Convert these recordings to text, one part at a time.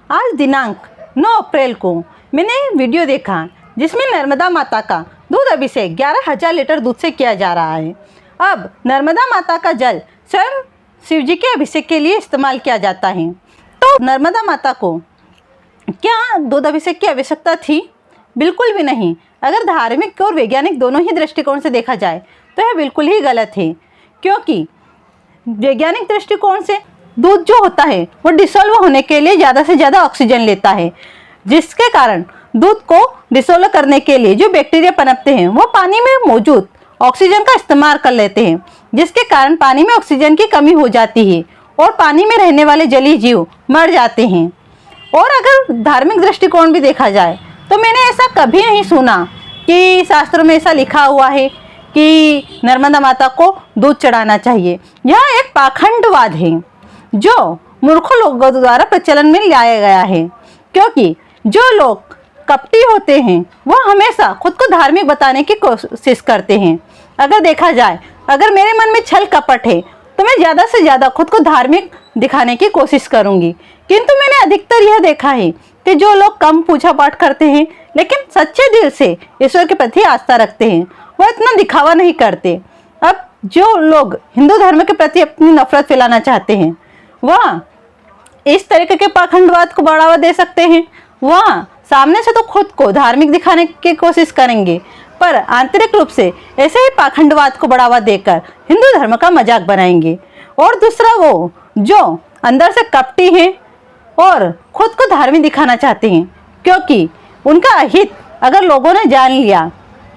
आज दिनांक 9 अप्रैल को मैंने वीडियो देखा जिसमें नर्मदा माता का दूध अभिषेक 11,000 लीटर दूध से किया जा रहा है। अब नर्मदा माता का जल स्वयं शिव जी के अभिषेक के लिए इस्तेमाल किया जाता है। तो नर्मदा माता को क्या दूध अभिषेक की आवश्यकता थी? बिल्कुल भी नहीं। अगर धार्मिक और वैज्ञानिक दोनों ही दृष्टिकोण से देखा जाए तो यह बिल्कुल ही गलत है, क्योंकि वैज्ञानिक दृष्टिकोण से दूध जो होता है वो डिसॉल्व होने के लिए ज़्यादा से ज़्यादा ऑक्सीजन लेता है, जिसके कारण दूध को डिसॉल्व करने के लिए जो बैक्टीरिया पनपते हैं वो पानी में मौजूद ऑक्सीजन का इस्तेमाल कर लेते हैं, जिसके कारण पानी में ऑक्सीजन की कमी हो जाती है और पानी में रहने वाले जलीय जीव मर जाते हैं। और अगर धार्मिक दृष्टिकोण भी देखा जाए तो मैंने ऐसा कभी नहीं सुना कि शास्त्रों में ऐसा लिखा हुआ है कि नर्मदा माता को दूध चढ़ाना चाहिए। यह एक पाखंडवाद है जो मूर्ख लोगों द्वारा प्रचलन में लाया गया है, क्योंकि जो लोग कपटी होते हैं वह हमेशा खुद को धार्मिक बताने की कोशिश करते हैं। अगर देखा जाए, अगर मेरे मन में छल कपट है तो मैं ज़्यादा से ज़्यादा खुद को धार्मिक दिखाने की कोशिश करूंगी, किंतु मैंने अधिकतर यह देखा है कि जो लोग कम पूजा पाठ करते हैं लेकिन सच्चे दिल से ईश्वर के प्रति आस्था रखते हैं वह इतना दिखावा नहीं करते। अब जो लोग हिंदू धर्म के प्रति अपनी नफरत फैलाना चाहते हैं वह इस तरीके के पाखंडवाद को बढ़ावा दे सकते हैं। वह सामने से तो खुद को धार्मिक दिखाने की कोशिश करेंगे, पर आंतरिक रूप से ऐसे ही पाखंडवाद को बढ़ावा देकर हिंदू धर्म का मजाक बनाएंगे। और दूसरा वो जो अंदर से कपटी हैं और खुद को धार्मिक दिखाना चाहते हैं, क्योंकि उनका अहित अगर लोगों ने जान लिया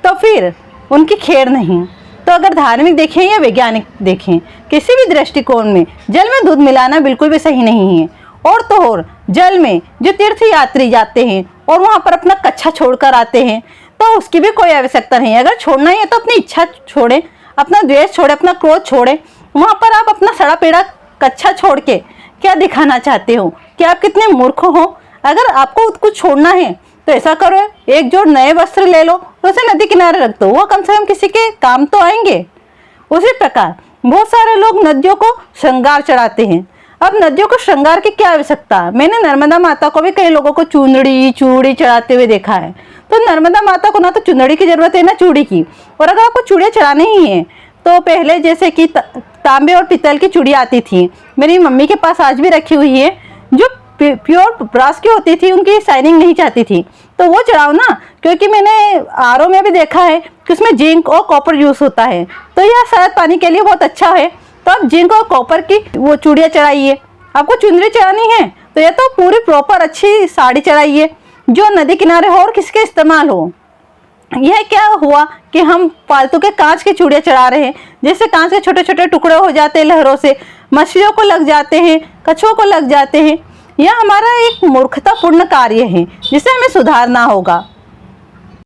तो फिर उनकी खैर नहीं। तो अगर धार्मिक देखें या वैज्ञानिक देखें, किसी भी दृष्टिकोण में जल में दूध मिलाना बिल्कुल भी सही नहीं है। और तो और जल में जो तीर्थ यात्री जाते हैं और वहाँ पर अपना कच्छा छोड़कर आते हैं तो उसकी भी कोई आवश्यकता नहीं है। अगर छोड़ना ही है तो अपनी इच्छा छोड़े, अपना द्वेष छोड़े, अपना क्रोध छोड़े। वहाँ पर आप अपना सड़ा पेड़ा कच्छा छोड़ के क्या दिखाना चाहते हो कि आप कितने मूर्ख हो? अगर आपको कुछ छोड़ना है तो ऐसा करो, एक जोड़ नए वस्त्र ले लो और उसे नदी किनारे रख दो, वो कम से कम किसी के काम तो आएंगे। उसी प्रकार बहुत सारे लोग नदियों को श्रृंगार चढ़ाते हैं। अब नदियों को श्रृंगार की क्या आवश्यकता? मैंने नर्मदा माता को भी कई लोगों को चूड़ी चढ़ाते हुए देखा है। तो नर्मदा माता को ना तो चुंदड़ी की जरूरत है ना चूड़ी की। और अगर आपको चूड़ियाँ चढ़ानी ही है तो पहले जैसे कि तांबे और पीतल की चूड़ी आती थी, मेरी मम्मी के पास आज भी रखी हुई है, जो प्योर ब्रास की होती थी, उनकी शाइनिंग नहीं चाहती थी, तो वो चढ़ाओ ना। क्योंकि मैंने आरओ में भी देखा है कि उसमें जिंक और कॉपर यूज होता है, तो यह शायद पानी के लिए बहुत अच्छा है। तो आप जिंक और कॉपर की वो चूड़ियाँ चढ़ाइए। आपको चुंदरी चढ़ानी है तो यह तो पूरी प्रॉपर अच्छी साड़ी चढ़ाइए जो नदी किनारे हो और किसके इस्तेमाल हो। यह क्या हुआ कि हम फालतू के कांच की चूड़ियाँ चढ़ा रहे हैं, जिससे कांच के छोटे छोटे टुकड़े हो जाते हैं लहरों से, मछलियों को लग जाते हैं, कछुओं को लग जाते हैं। यह हमारा एक मूर्खतापूर्ण कार्य है जिसे हमें सुधारना होगा।